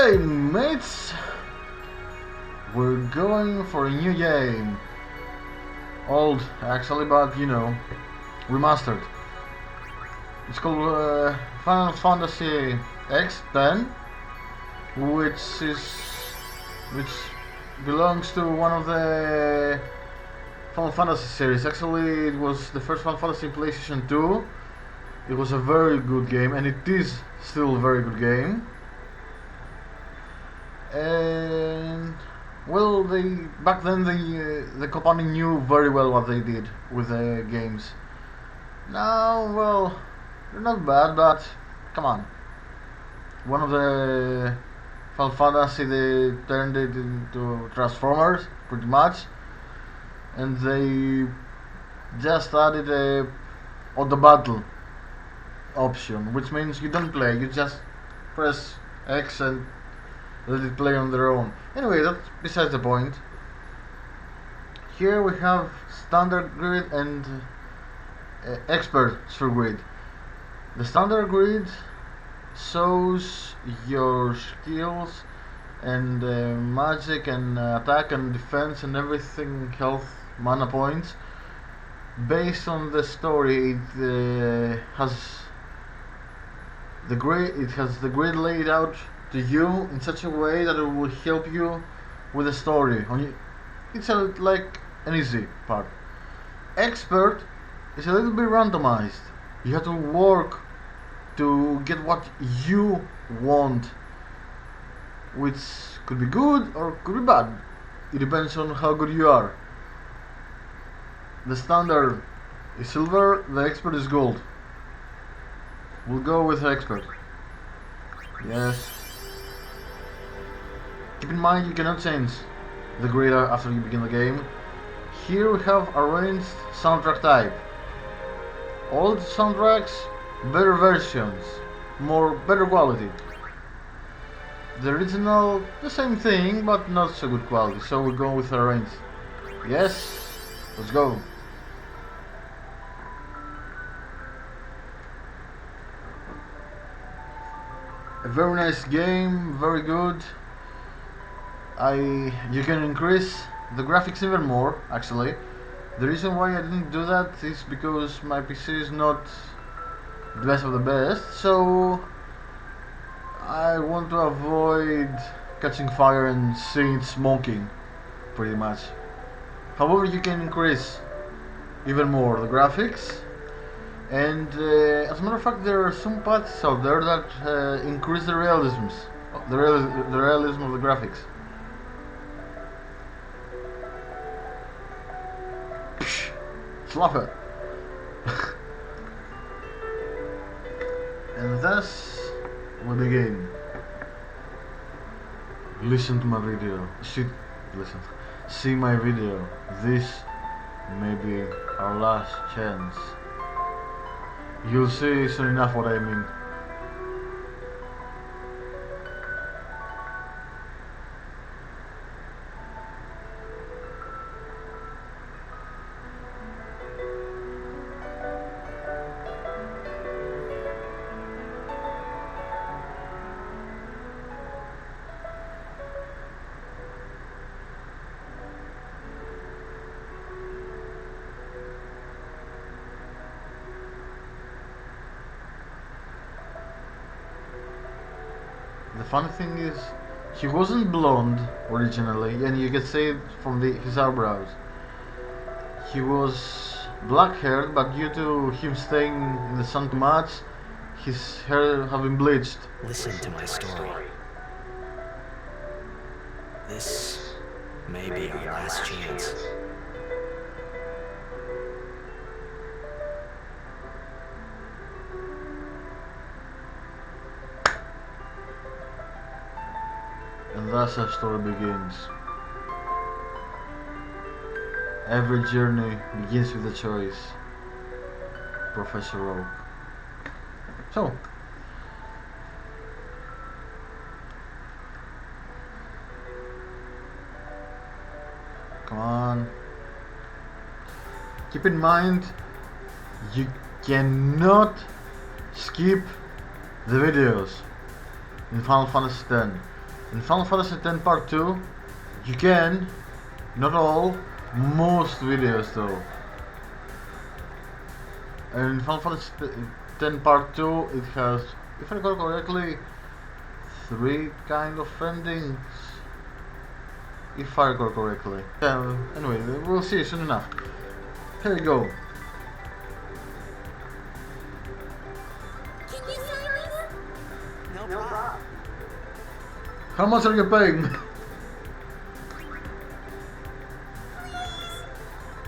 Okay, mates, we're going for a new game. Old, actually, but you know, remastered. It's called Final Fantasy X10, which belongs to one of the Final Fantasy series. Actually, it was the first Final Fantasy in PlayStation 2. It was a very good game, and it is still a very good game. And well, back then the company knew very well what they did with the games. Now, well, they're not bad, but come on. One of the Final Fantasy, they turned it into Transformers, pretty much, and they just added a auto battle option, which means you don't play, you just press X and let it play on their own. Anyway, that's besides the point. Here we have standard grid and expert sphere grid. The standard grid shows your skills and magic and attack and defense and everything, health, mana points. Based on the story, it has the grid laid out to you in such a way that it will help you with the story. It's like an easy part. Expert is a little bit randomized. You have to work to get what you want, which could be good or could be bad. It depends on how good you are. The standard is silver, the expert is gold. We'll go with the expert. Yes. Keep in mind you cannot change the grid after you begin the game. Here we have arranged soundtrack type. Old soundtracks, better versions, better quality. The original, the same thing, but not so good quality, so we'll go with arranged. Yes, let's go. A very nice game, very good. You can increase the graphics even more, actually. The reason why I didn't do that is because my PC is not the best of the best, so I want to avoid catching fire and seeing it smoking, pretty much. However, you can increase even more the graphics, and as a matter of fact, there are some patches out there that increase the realism of the graphics. Slap it. And thus we begin. Listen to my video. See my video. This may be our last chance. You'll see soon enough what I mean. The funny thing is, he wasn't blonde originally, and you can see it from his eyebrows. He was black haired, but due to him staying in the sun too much, his hair have been bleached. Listen to my story. This may be our last chance. And thus our story begins. Every journey begins with a choice. Professor Oak. So, come on. Keep in mind, you cannot skip the videos in Final Fantasy X. In Final Fantasy X Part 2, you can, not all, most videos though. And in Final Fantasy X Part 2, it has, if I recall correctly, 3 kind of endings. If I recall correctly. Anyway, we'll see soon enough. Here we go. Can you sign this? No problem. How much are you paying me?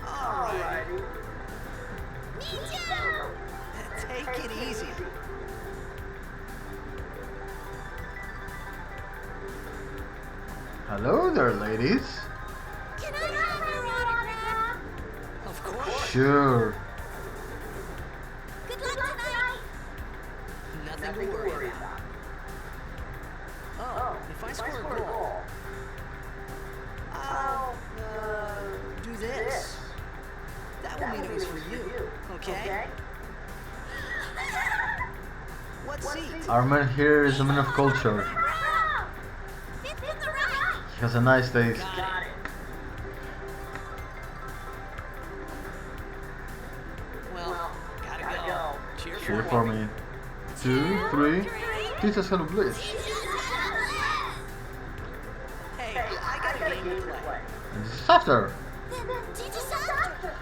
Alrighty. Me too! Take it easy. Hello there, ladies. Can I have your autograph? Of course. Sure. Good luck tonight! Nothing to worry about. Oh, if I score a goal, I'll do this. That will mean it was for you, okay? What seat? Our man here is a man of culture. Fifth in the right! He has a nice taste. Got it. Well, gotta go. Cheer Cheer for for me. me. 2, 3. Teach us how to bliss. Hey, I got a game to play. And this is after. Then teach us after!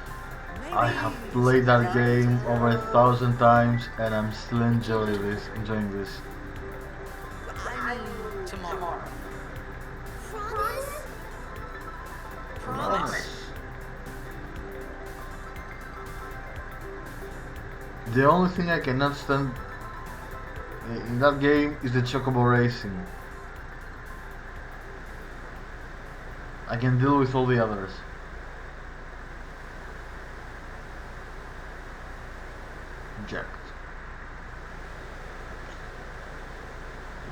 I have played that game over 1,000 times and I'm still enjoying this. I mean, tomorrow. Promise? Promise. The only thing I cannot stand in that game is the chocobo racing. I can deal with all the others. Jacked.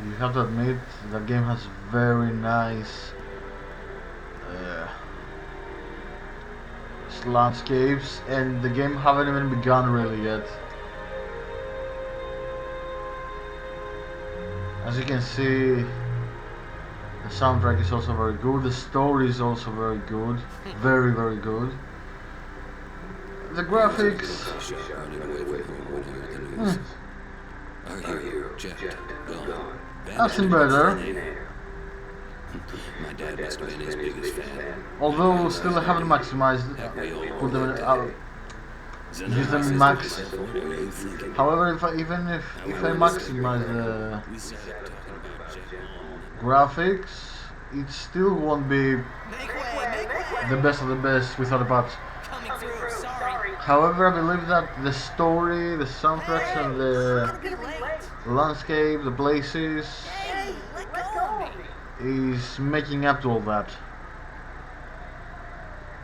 You have to admit that game has very nice landscapes, and the game haven't even begun really yet. As you can see, the soundtrack is also very good, the story is also very good, very very good. The graphics, Our hero, Jack, gone. I've seen better, My dad must have been his biggest fan. although still I haven't maximized, put them use them in max. However, if I maximize the We started talking about Jack. graphics, it still won't be Make way. the best of the best without a patch. Coming through, sorry. However, I believe that the story, the soundtracks, and the Gotta be late. landscape, the places, Hey, let go of me. is making up to all that.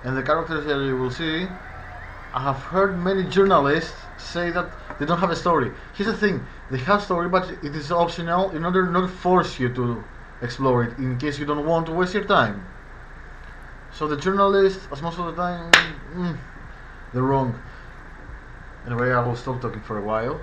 And the characters that you will see, I have heard many journalists say that they don't have a story. Here's the thing, they have story, but it is optional in order not to force you to explore it, in case you don't want to waste your time. So the journalists, as most of the time, they're wrong. Anyway, I will stop talking for a while.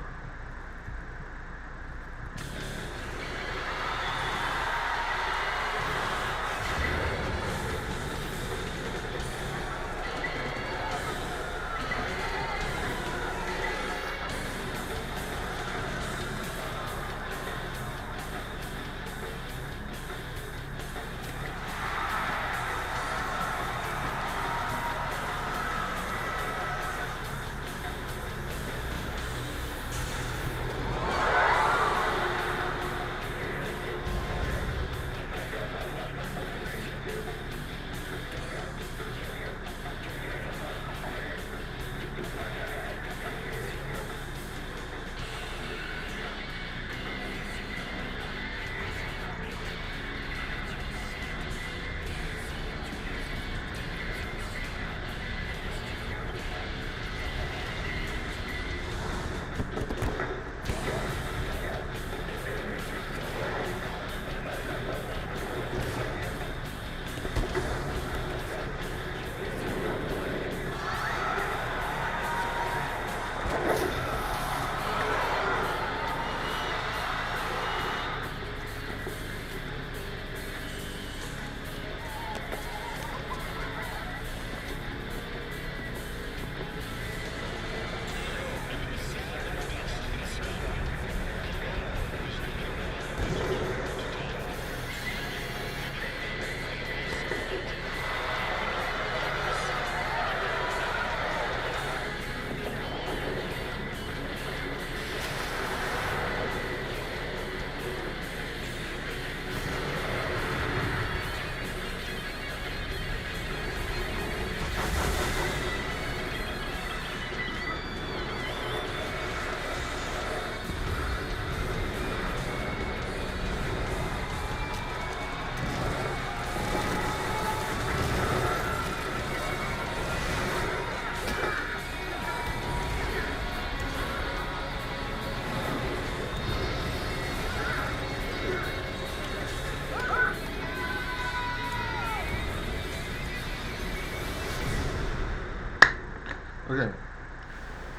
Okay.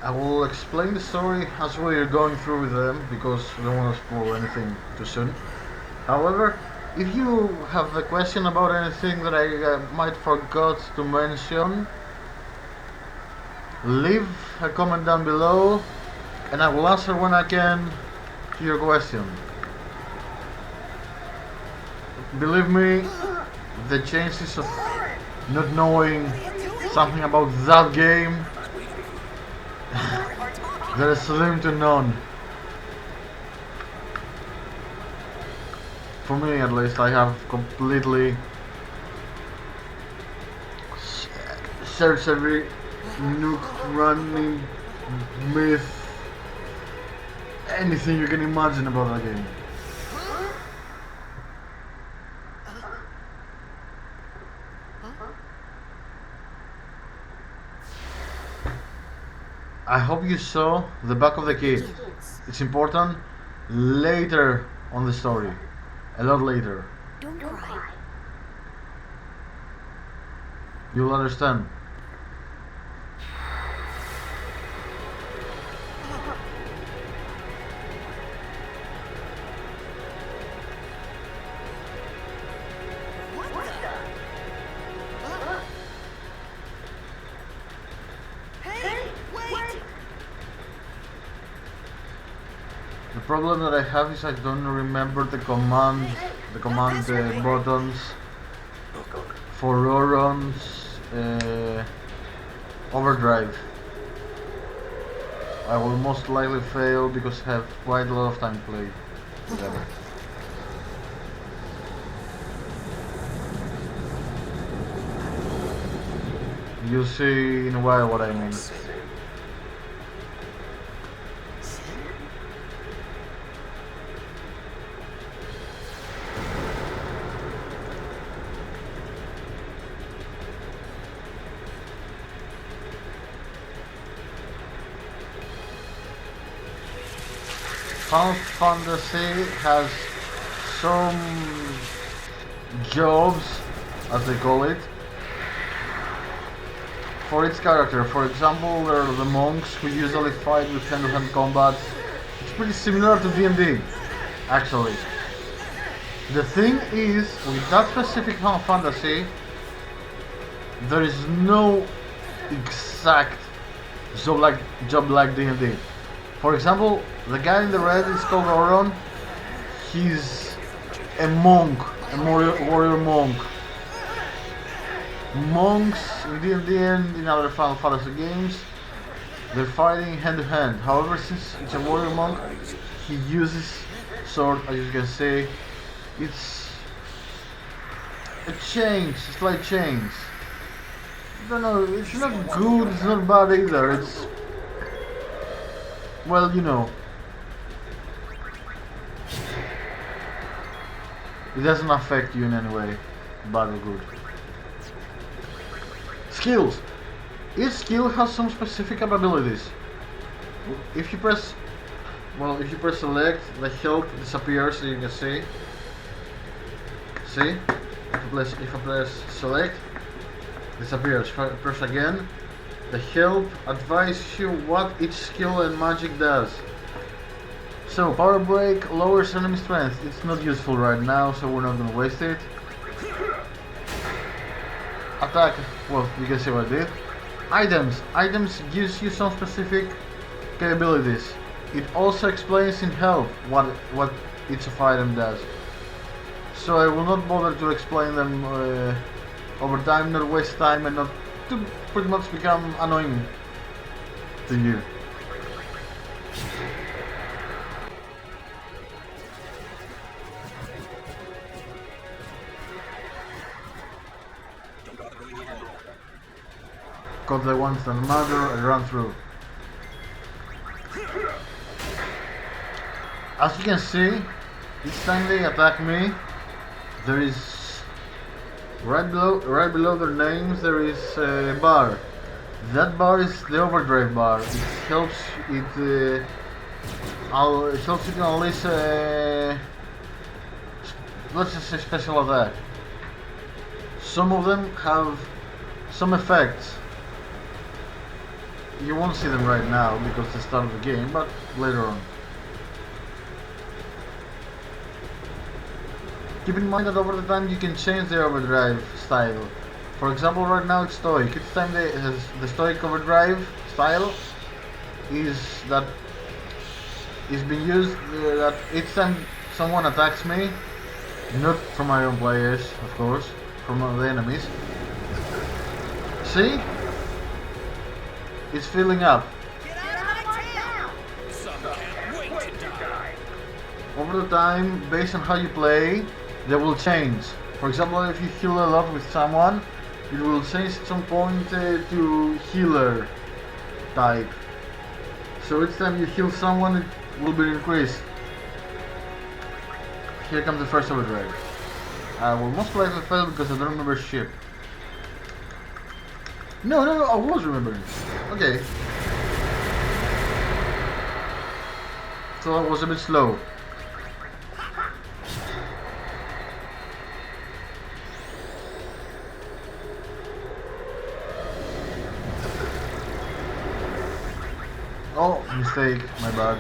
I will explain the story as we're going through with them because I don't want to spoil anything too soon. However, if you have a question about anything that I might forgot to mention, leave a comment down below and I will answer when I can to your question. Believe me, the chances of not knowing something about that game, they're slim to none. For me at least, I have completely searched every nook, running, myth, anything you can imagine about that game. I hope you saw the back of the key. It's important later on the story. A lot later. Don't cry. You'll understand. What the? Hey, wait! The problem that I have is I don't remember the command buttons for Roron's overdrive. I will most likely fail because I have quite a lot of time played with them. You'll see in a while what I mean. Final Fantasy has some jobs, as they call it, for its character. For example, there are the monks who usually fight with hand-to-hand combat. It's pretty similar to D&D, actually. The thing is, with that specific Final Fantasy, there is no exact job like D&D. For example, the guy in the red is called Auron. He's a monk, a warrior monk. Monks in D&D and in other Final Fantasy games, they're fighting hand to hand. However, since it's a warrior monk, he uses sword, as you can see. It's a change, a slight change. I don't know, it's not good, it's not bad either. It's, well, you know. It doesn't affect you in any way, bad or good. Skills. Each skill has some specific capabilities. If you press select, the health disappears, as you can see. See? If I press select, disappears. If I press again, the help advises you what each skill and magic does. So, power break lowers enemy strength. It's not useful right now, so we're not gonna waste it. Attack, well, you can see what I did. Items. Items gives you some specific capabilities. It also explains in health what each of item does. So I will not bother to explain them over time, not waste time, and not to pretty much become annoying to you. Got the ones that matter and run through. As you can see, each time they attack me, there is right below their names there is a bar. That bar is the overdrive bar. It helps you to unleash let's just say special attack. Some of them have some effects. you won't see them right now because it's the start of the game, but later on. Keep in mind that over the time you can change the overdrive style. For example, right now it's stoic. Each time the stoic overdrive style is that is being used that each time someone attacks me, not from my own players, of course, from the enemies. See? It's filling up. Get out of my town! Some can't wait to die. Over the time, based on how you play, they will change. For example, if you heal a lot with someone, it will change at some point to healer type. So each time you heal someone, it will be increased. Here comes the first overdrive. I will most likely fail because I don't remember shit. No, I was remembering. Okay. So I was a bit slow. Oh, mistake, my bad.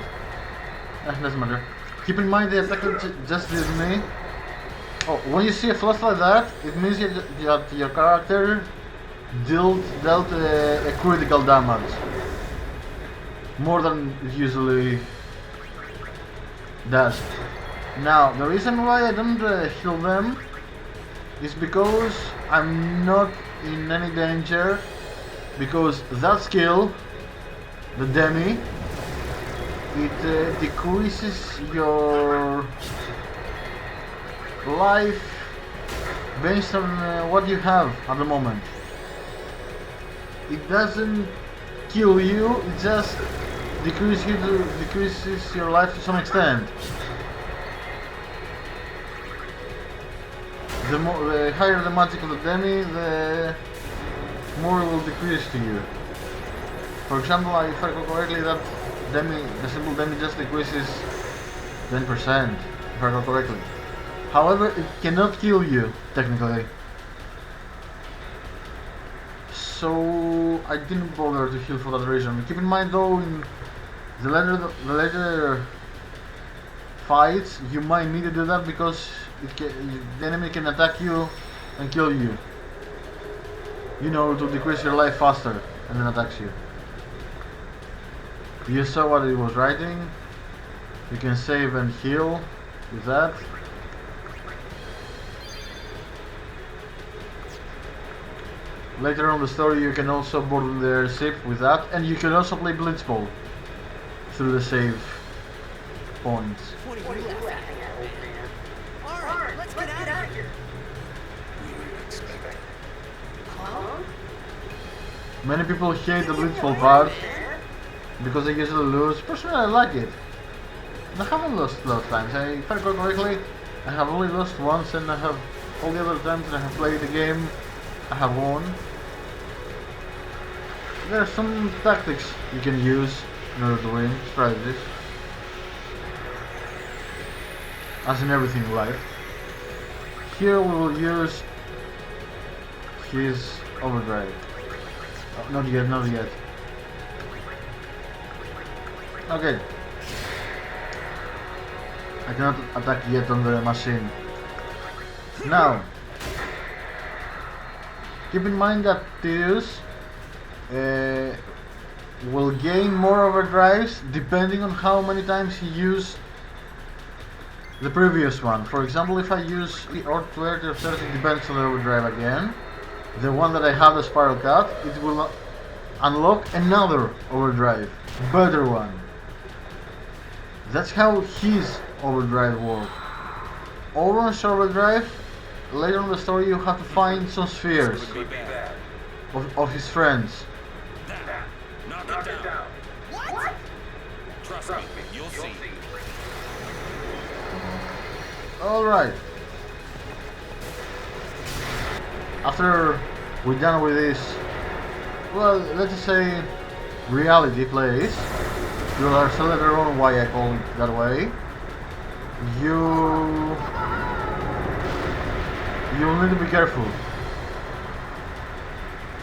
Doesn't matter. Keep in mind the attacker just did me. Oh, when you see a flash like that, it means that your character dealt a critical damage. More than it usually does. Now, the reason why I don't heal them is because I'm not in any danger, because that skill, the demi, it decreases your life based on what you have at the moment. It doesn't kill you, it just decreases your life to some extent. The higher the magic of the demi, the more it will decrease to you. For example, if I recall correctly, that the simple demi just decreases 10%, if I recall correctly. However, it cannot kill you, technically. So I didn't bother to heal for that reason. Keep in mind though, in the later fights, you might need to do that because the enemy can attack you and kill you. You know, to decrease your life faster and then attacks you. You saw what it was writing. You can save and heal with that. Later on in the story you can also board the ship with that, and you can also play Blitzball through the save points. What are you laughing at, man? Alright, let's get out of here. Huh? Many people hate the Blitzball part because they usually lose. Personally, I like it. I haven't lost a lot of times. If I recall correctly, I have only lost once, and I have all the other times that I have played the game, I have won. There are some tactics you can use in order to win, strategies. As in everything in life. Here we will use his overdrive. Oh, not yet. Okay. I cannot attack yet on the machine. Now, keep in mind that Tyrius will gain more overdrives depending on how many times he used the previous one. For example, if I use or 20 or 30, depends on the overdrive again. The one that I have, the spiral cut, it will unlock another overdrive, better one. That's how his overdrive works. Orange overdrive, later in the story you have to find some spheres of his friends. Knock it down. What? Trust me, you'll see. Alright. After we're done with this, well, let's just say reality plays, you'll understand later on why I call it that way. You'll need to be careful.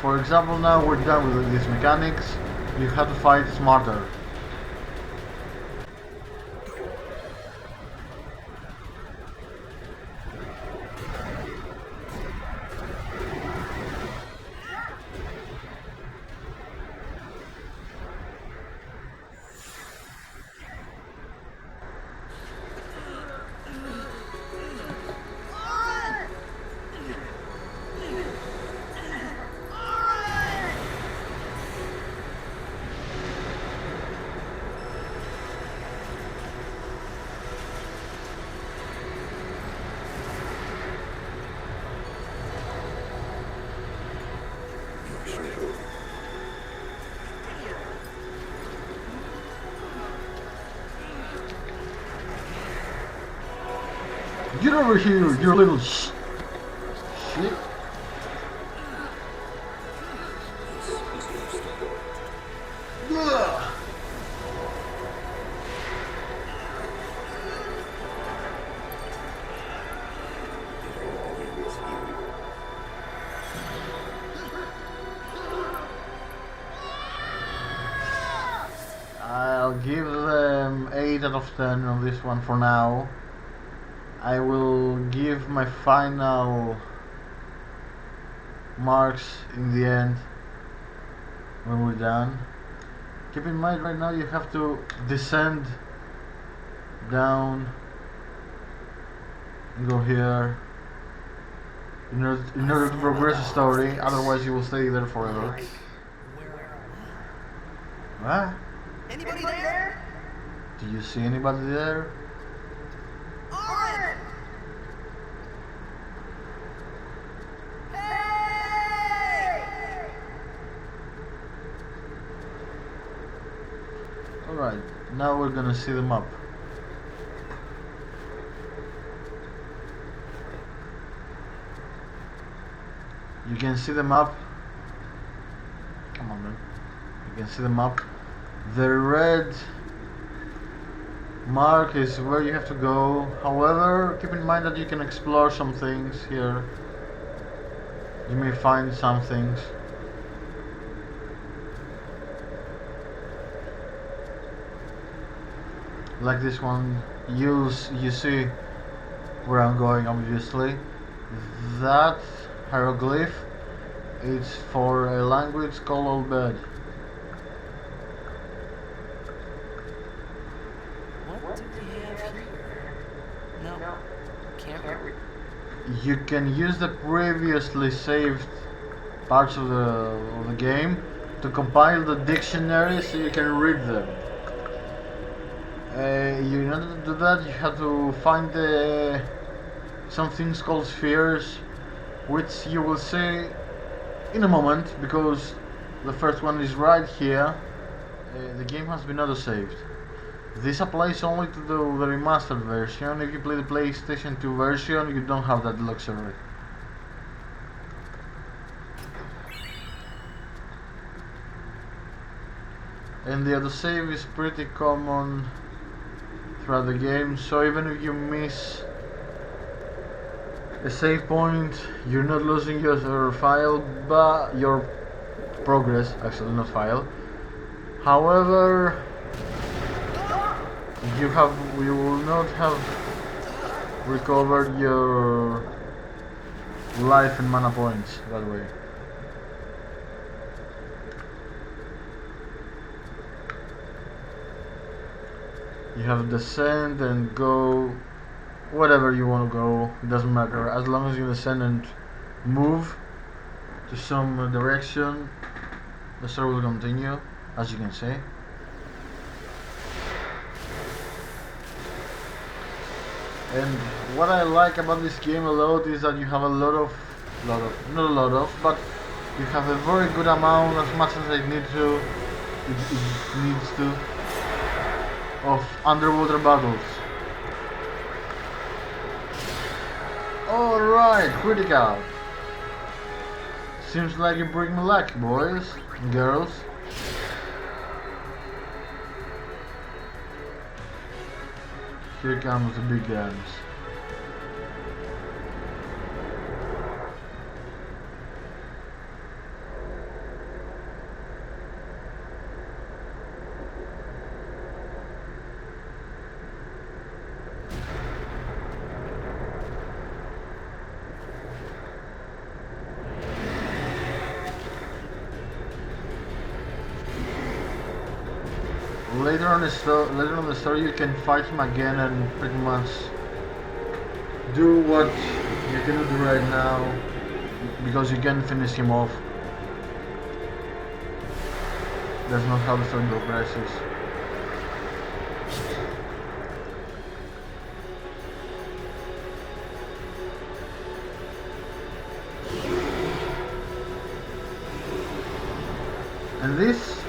For example, now we're done with these mechanics. You have to fight smarter. Get over here, you little shit. Ugh. I'll give them 8 out of 10 on this one for now. I will give my final marks in the end when we're done. Keep in mind right now you have to descend down and go here in order to progress the story, otherwise you will stay there forever. What? Anybody there? Do you see anybody there? Oren! Hey! Alright, now we're gonna see them up. You can see them up. Come on, man. You can see them up. The red mark is where you have to go. However, keep in mind that you can explore some things here. You may find some things. Like this one. You see where I'm going, obviously. That hieroglyph is for a language called Old Bed. What do we have here? No, can't read. You can use the previously saved parts of the game to compile the dictionary so you can read them. In order to do that, you have to find some things called spheres, which you will see in a moment, because the first one is right here. The game has been auto-saved. This applies only to the remastered version. If you play the PlayStation 2 version, you don't have that luxury. And the autosave is pretty common throughout the game, so even if you miss a save point, you're not losing your file, but your progress, actually not file. However, you will not have recovered your life and mana points that way. You have to descend and go whatever you want to go, it doesn't matter, as long as you descend and move to some direction, the story will continue, as you can see. And what I like about this game a lot is that you have not a lot of, but you have a very good amount, as much as it needs to, of underwater battles. Alright, critical. Seems like you bring me luck, boys and girls. Here comes the big guns. later on the story, you can fight him again and pretty much do what you can do right now because you can finish him off. That's not how the story progresses. And this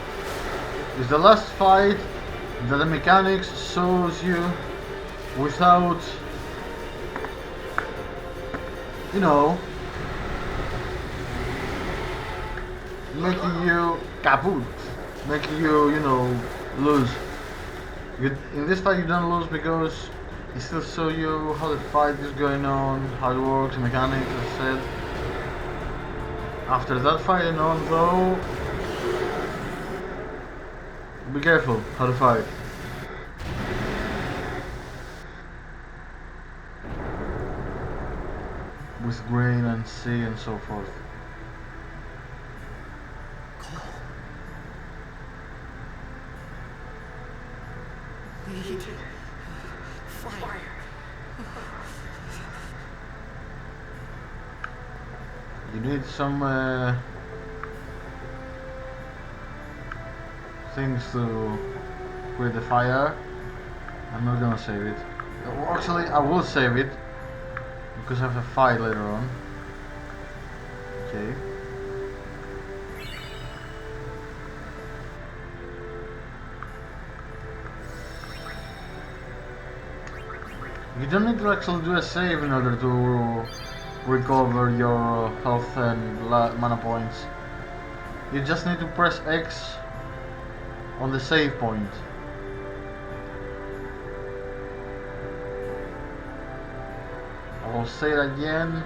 is the last fight that the mechanics shows you without, you know, making you kaput, making you, you know, lose. In this fight you don't lose because it still show you how the fight is going on, how it works, the mechanics, as I said. After that fight and on though, be careful how to fight. With grain and sea and so forth. Need fire. You need some things to create the fire. I'm not gonna save it. Actually, I will save it because I have a fight later on. Okay. You don't need to actually do a save in order to recover your health and mana points. You just need to press X on the save point. I will say it again.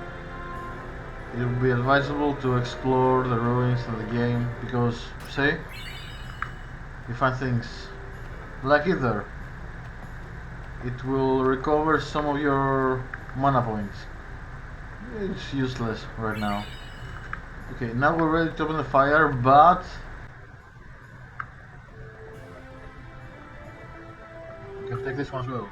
It would be advisable to explore the ruins of the game because, say, you find things like either it will recover some of your mana points. It's useless right now. Okay, now we're ready to open the fire, but you can take this one as well.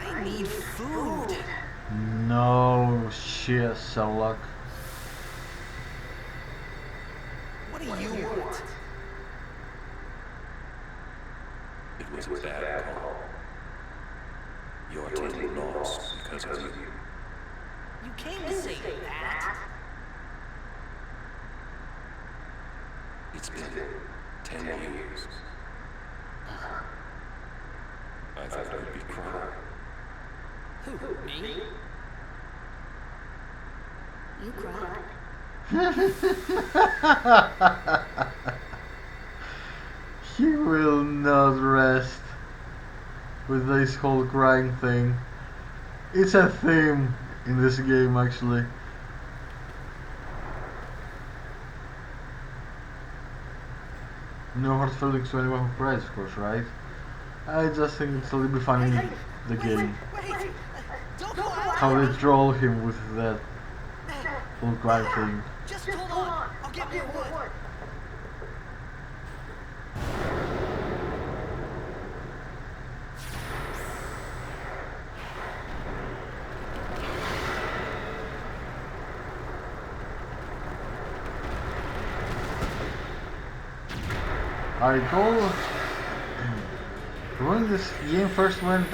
I need food. No shit, Sherlock. What do you want? It was a bad call. Your team lost because of you. You came to say that. It's been 10 years. I thought I'd be crying. Who, me? You cried. He will not rest with this whole crying thing. It's a theme in this game actually. No hard feelings to anyone who cries, of course, right? I just think it's a little bit funny in the game. Wait! Don't go out! How they troll him with that whole cry thing. Just hold on. I'll get more wood. I recall when this game first went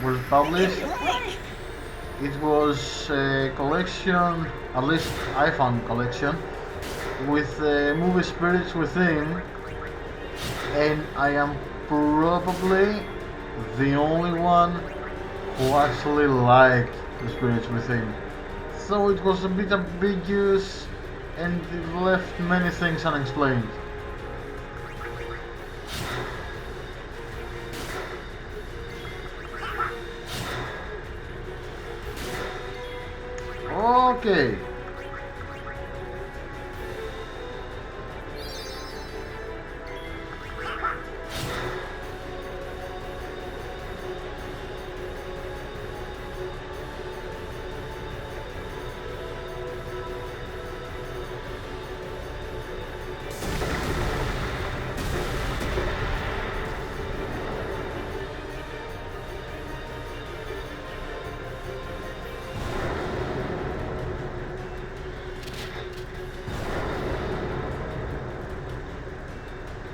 was published. It was a collection, at least I found a collection, with movie spirits within, and I am probably the only one who actually liked the spirits within. So it was a bit ambiguous and it left many things unexplained. Okay.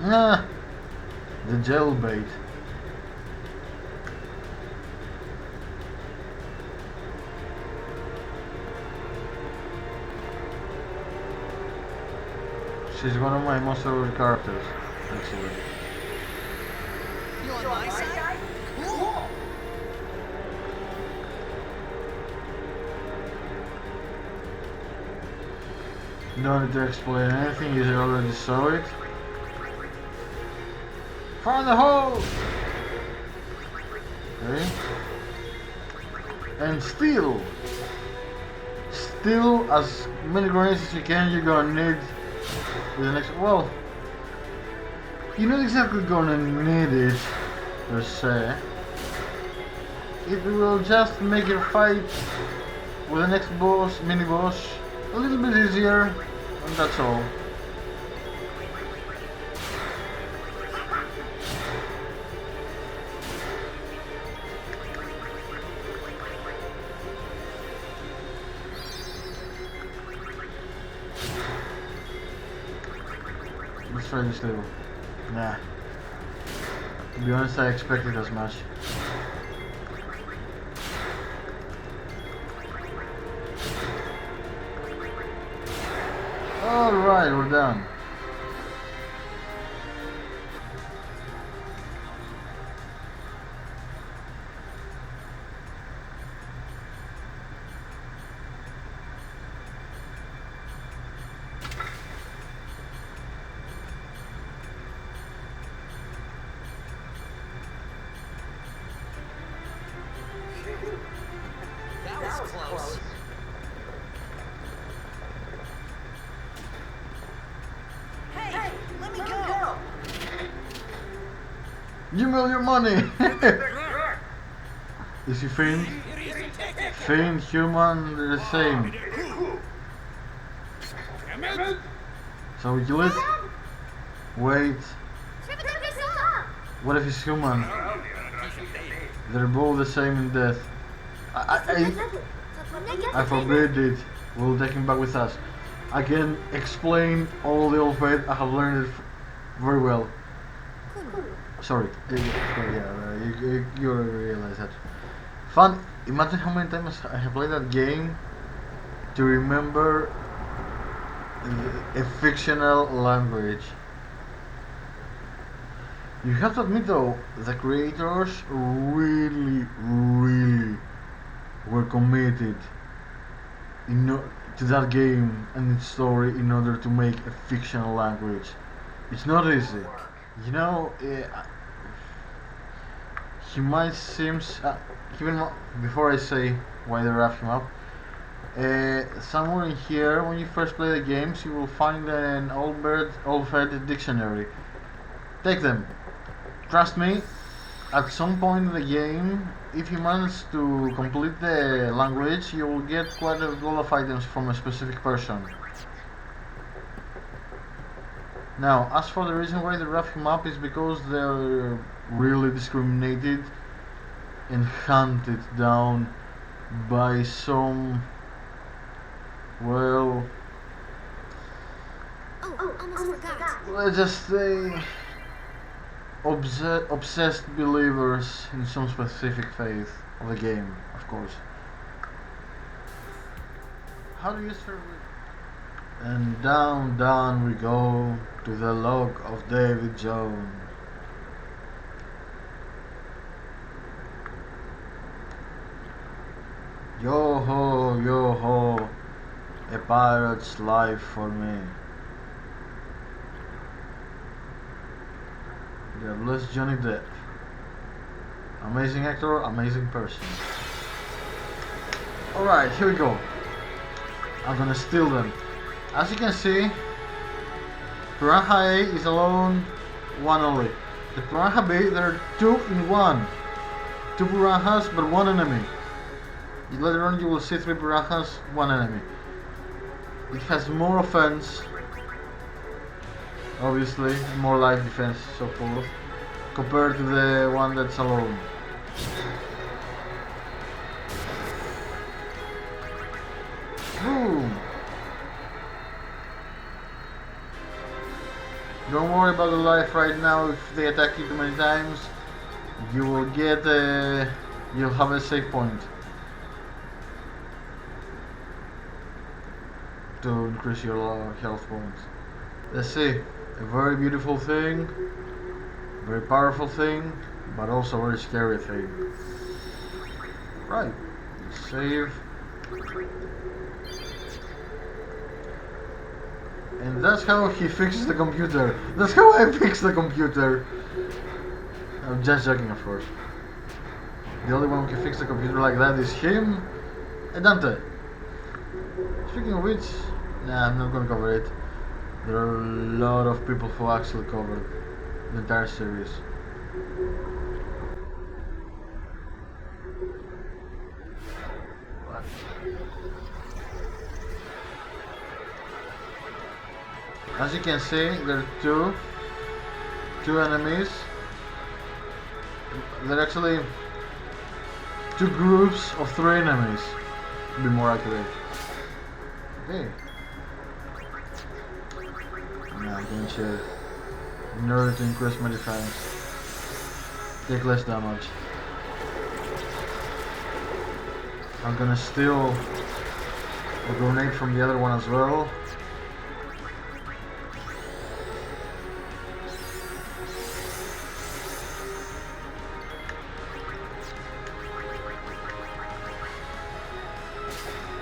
Ah, the jailbait. She's one of my most favorite characters, actually. You on my side? Cool. No need to explain anything, you already saw it. Find the hole! Okay. And steal as many grenades as you can. You're gonna need the next. Well, you're not exactly gonna need it per se. It will just make your fight with the next boss, mini boss, a little bit easier, and that's all. Let's try this level. Nah. To be honest, I expected as much. Alright, we're done. That was close. Hey, let me go. Give me all your money! Is he fiend? Fiend, human, they're the same. So we kill it? Wait, what if he's human? They're both the same in death. I forbid it. We'll take him back with us. I can explain all the old faith. I have learned it very well. Sorry. You already realize that. Fun. Imagine how many times I have played that game to remember a fictional language. You have to admit though, the creators really were committed to that game and its story in order to make a fictional language. It's not easy. You know, he might seem... even before I say why they wrap him up, somewhere in here, when you first play the games, you will find an old-fashioned dictionary. Take them. Trust me, at some point in the game, if you manage to complete the language, you will get quite a lot of items from a specific person. Now, as for the reason why they wrap him up is because they're really discriminated and hunted down by some, well, Oh, almost forgot. let's just say obsessed believers in some specific faith of the game, of course. How do you start with? And down, down we go to the log of David Jones. Yo ho, a pirate's life for me. God bless Johnny Depp. Amazing actor, amazing person. Alright, here we go. I'm gonna steal them. As you can see, Piranha A is alone, one only. The Piranha B, there are two in one. Two Piranhas, but one enemy. Later on you will see three Piranhas, one enemy. It has more offense, obviously, and more life defense, so forth, compared to the one that's alone. Boom! Don't worry about the life right now. If they attack you too many times, you will get you'll have a save point to increase your health points. Let's see. A very beautiful thing, very powerful thing, but also a very scary thing. Right. Save. And that's how he fixes the computer. That's how I fix the computer. I'm just joking, of course. The only one who can fix the computer like that is him and Dante. Speaking of which, nah, I'm not gonna cover it. There are a lot of people who actually covered the entire series. As you can see, there are two enemies. There are actually two groups of three enemies, to be more accurate. Okay. Now I'm going to, in order to increase my defense, take less damage. I'm gonna steal a grenade from the other one as well.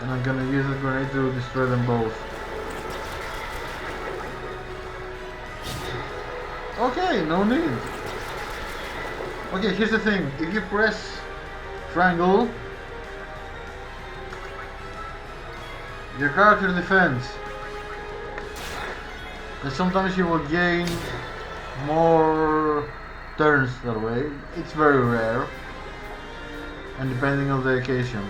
And I'm gonna use the grenade to destroy them both. Okay, no need. Okay, here's the thing. If you press triangle, your character defends. And sometimes you will gain more turns that way. It's very rare. And depending on the occasion.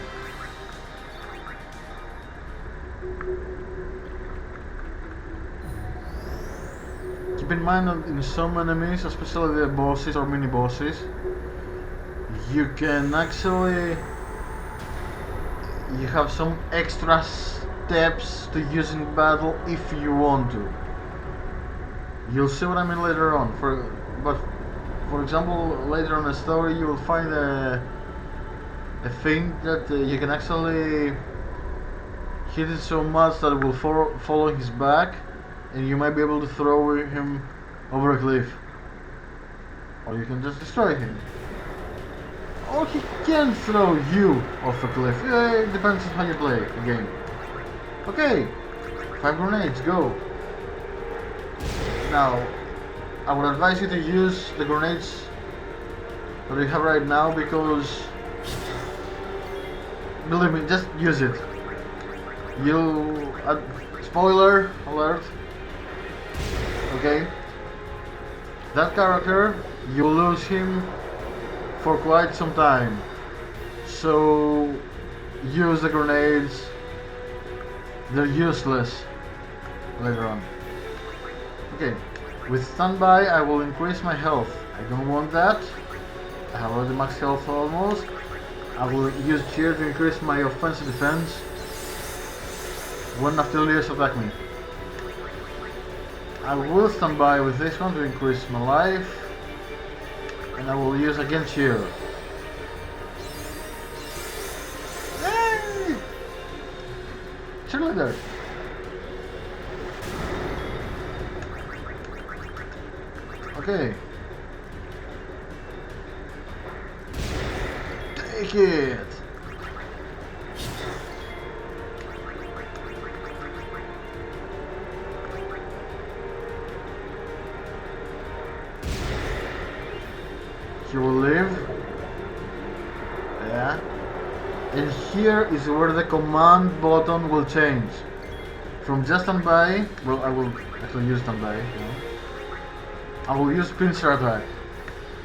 Keep in mind that in some enemies, especially the bosses or mini bosses, you can actually, you have some extra steps to use in battle if you want to. You'll see what I mean later on. For example, later on in the story, you will find a thing that you can actually hit it so much that it will follow his back, and you might be able to throw him over a cliff, or you can just destroy him, or he can throw you off a cliff. It depends on how you play the game. Okay, 5 grenades, go. Now, I would advise you to use the grenades that you have right now, because believe me, just use it. Spoiler alert. Okay, that character, you lose him for quite some time, so use the grenades. They're useless later on. Okay, with standby I will increase my health. I don't want that. I have already max health almost. I will use cheer to increase my offensive defense when affiliates attack me. I will stand by with this one to increase my life. and I will use against you. Hey! Cheerleader. Okay. Take it. He will live. Yeah. And here is where the command button will change. From just standby, well, I will actually use standby. Yeah. I will use pincer attack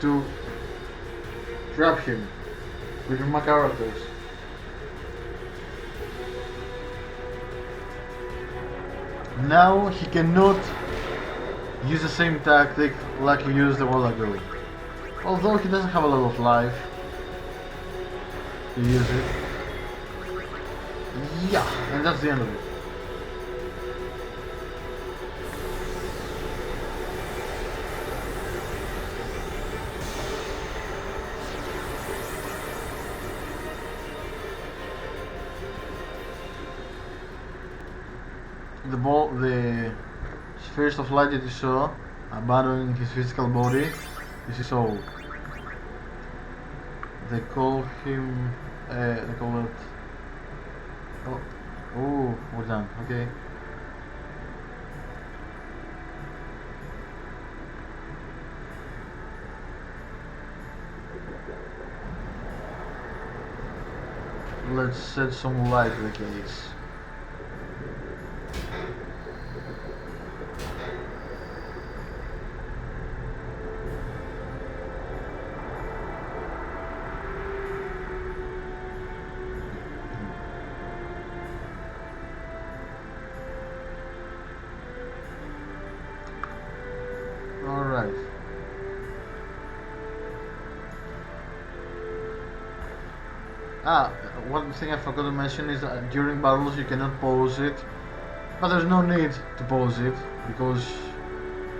to trap him with my characters. Now he cannot use the same tactic like he used a while ago. Although he doesn't have a lot of life to use it. Yeah, and that's the end of it. The spheres of light that you saw abandoning his physical body is his soul. They call him. They call it. Oh, we're done. Okay. Let's set some light to the case. Alright. One thing I forgot to mention is that during battles you cannot pause it, but there's no need to pause it because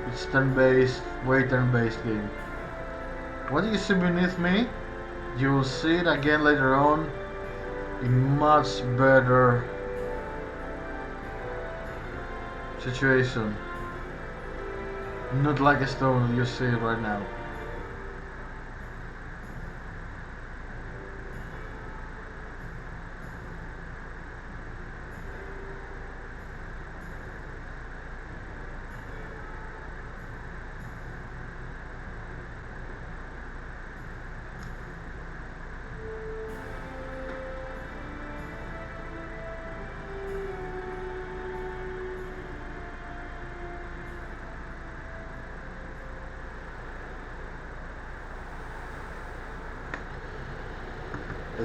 it's turn-based, way turn-based game. What you see beneath me, you will see it again later on in much better situation. Not like a stone, you see it right now.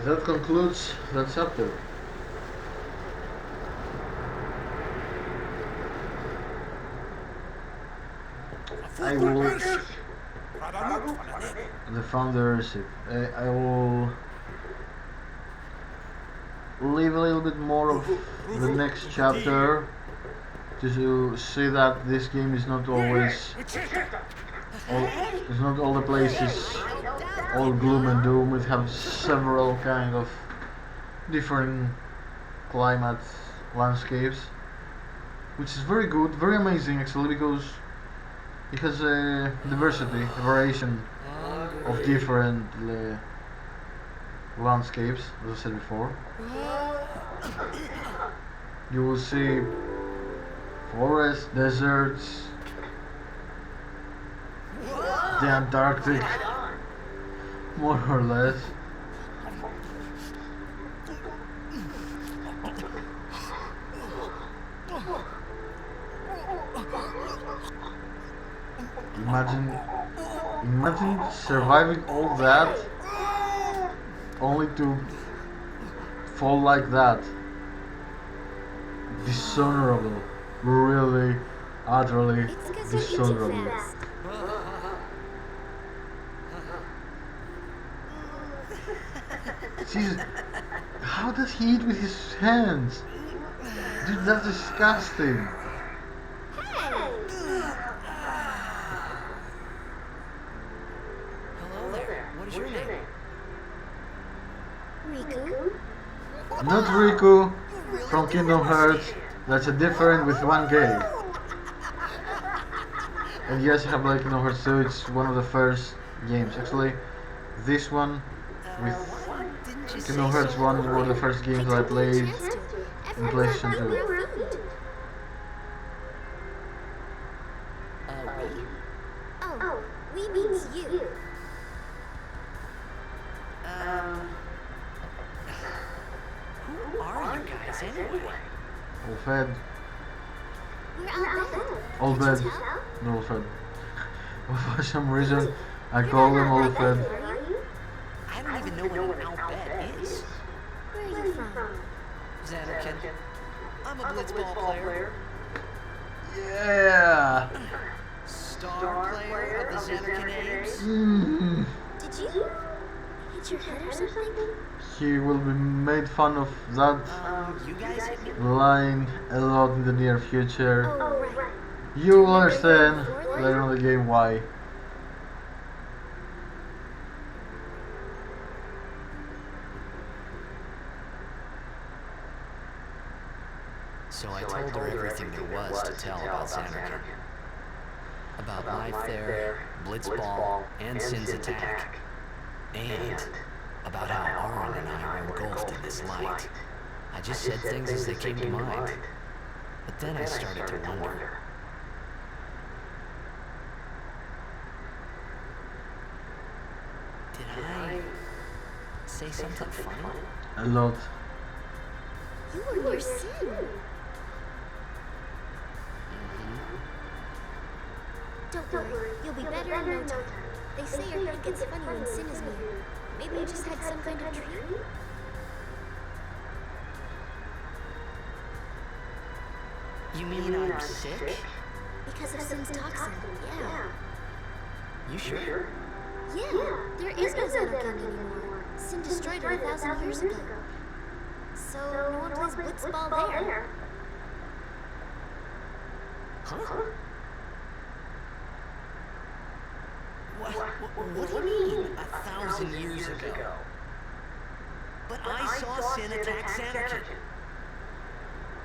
That concludes that chapter. I will. The foundership. I will leave a little bit more of the next chapter to see that this game is not always. It's not all the places all gloom and doom. It has several kind of different climate landscapes, which is very good, very amazing actually, because it has a diversity, a variation of different landscapes, as I said before. You will see forests, deserts, the Antarctic, more or less. Imagine surviving all that only to fall like that. Dishonorable. Really, utterly dishonorable. Jesus, how does he eat with his hands? Dude, that's disgusting. Hello? name? Riku? Not Riku You really from do Kingdom Hearts. understand. That's a different with one game. And yes, I have like Kingdom Hearts 2. It's one of the first games. Actually, this one with Why didn't you say Kingdom Hearts so 1 were the earlier? first games I that I took me a played chance to. in Everyone thought PlayStation we 2. were a fiend. We? Oh, we means you. Who are you guys anyway? All fed, We're out there. all Can't bed, you tell? no all fed. For some reason, I call them all fed. Are you? I don't even know what an outbed is. Where are you from? Xanarkin. I'm a blitzball player. Yeah. Star player of the Xanarkin Apes. Did you hit your head or something? He will be made fun of that You guys hit me? line a lot in the near future. Oh, right. You will Remember understand before later on in the game why. So I told her everything there was to tell about Xanarkin. About life there, Blitzball, and Sin's attack. And about how Aaron and I were engulfed in this light. I just said things as they came to mind. But then I started to wonder. Did I say something funny? A lot. You were near Sin. Don't worry, you'll be better in no time. They say your head gets funny when Sin is near. Maybe you just had some kind of dream? You mean I'm sick? Because of Sin's toxin, yeah. You sure? Yeah, there is no Xanarkin anymore. Sin destroyed it 1,000 years ago. So no one plays blitzball there. Huh? What do you mean, 1,000 years ago? But I saw Sin attack Xanarkin.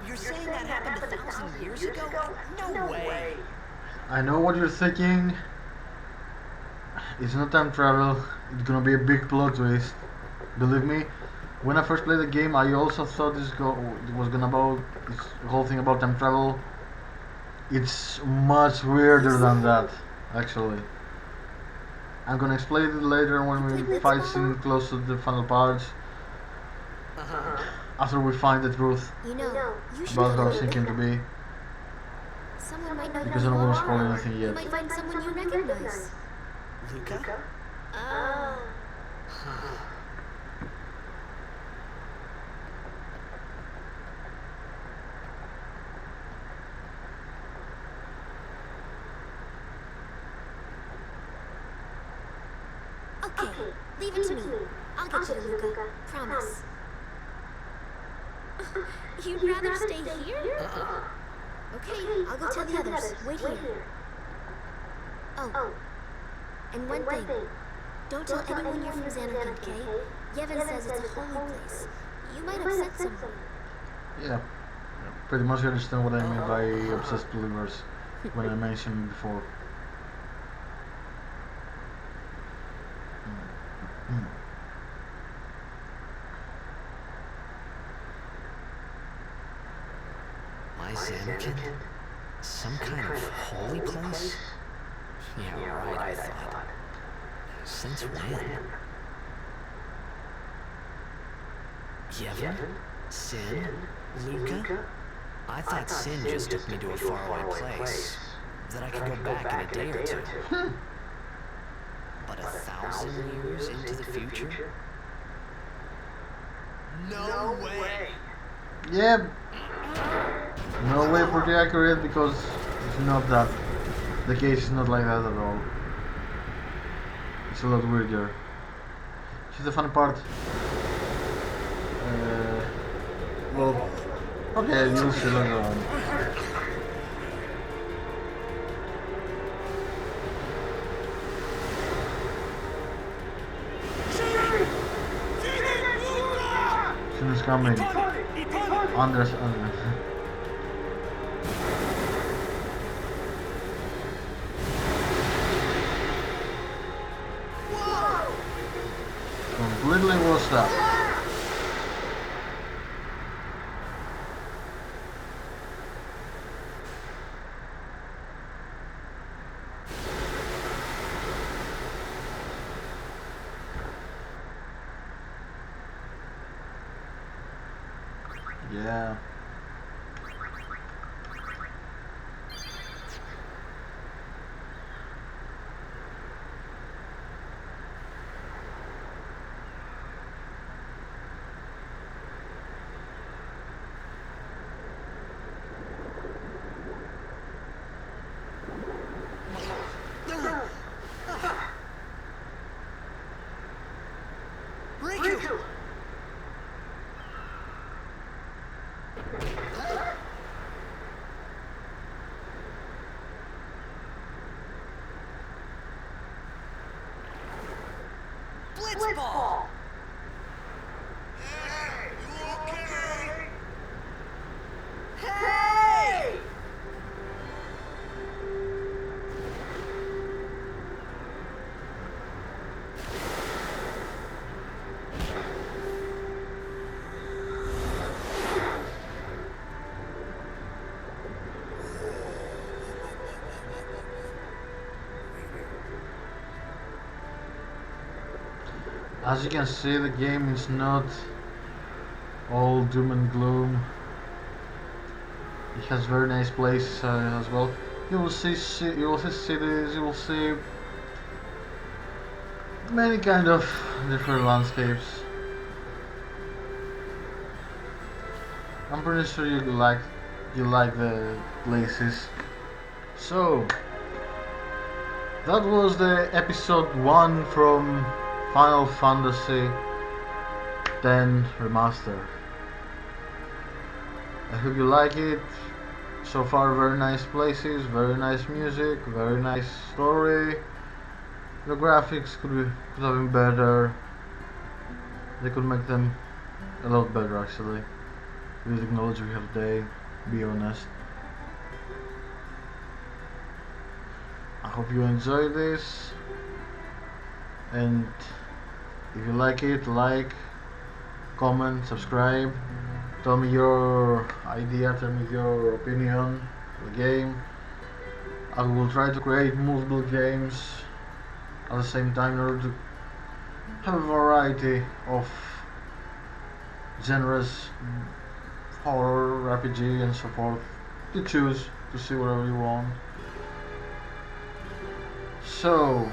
You're saying that happened 1,000 years ago? No way. I know what you're thinking. It's not time travel. It's gonna be a big plot twist. Believe me. When I first played the game, I also thought it was gonna about this whole thing about time travel. It's much weirder than that, actually. I'm gonna explain it later when we fight Sin close to the final parts. After we find the truth You know, you should about go how to Sin came to be. Someone might know Because I who don't you want to spoil are. anything You yet. might find someone you recognize. Luca? Oh. Okay, leave it to me. I'll get you to Luca. Promise. You'd rather stay here? Okay, I'll go tell the others. Wait here. Oh, and one thing. Don't tell anyone you're from Xanarkin, okay? Yevon says it's a holy place. You might upset someone. Yeah, pretty much you understand what I mean by obsessed believers when I mentioned before. My Xanarkin? Some kind of holy place? Yeah, right, I thought. Since when? Yevon? Sin? Luca? I thought Sin just took me to a faraway place. That I could go back in a day or two. But 1,000 years into the future? No way. Yeah, no way pretty accurate because it's not that. The case is not like that at all. It's a lot weirder. Which is the fun part. Well, okay, you'll see later on. Explosion is coming. Anders. Completely washed up. Yeah. Riku! Blitzball! Hey, you okay? Hey! As you can see, the game is not all doom and gloom. It has very nice places as well. You will see cities. You will see many kind of different landscapes. I'm pretty sure you like the places. So that was the episode 1 from Final Fantasy X Remastered. I hope you like it. So far, very nice places, very nice music, very nice story. The graphics could have been better. They could make them a lot better actually. With the technology we have today, be honest. I hope you enjoy this, and if you like it, like, comment, subscribe, tell me your idea, tell me your opinion of the game. I will try to create multiple games at the same time in order to have a variety of genres, horror, RPG and so forth, to choose, to see whatever you want. So,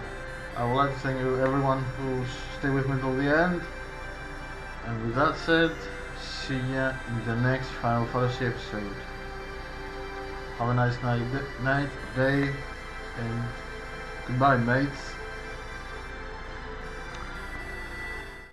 I would like to thank you everyone who stayed with me till the end. And with that said, see ya in the next Final Fantasy episode. Have a nice night, day, and goodbye, mates.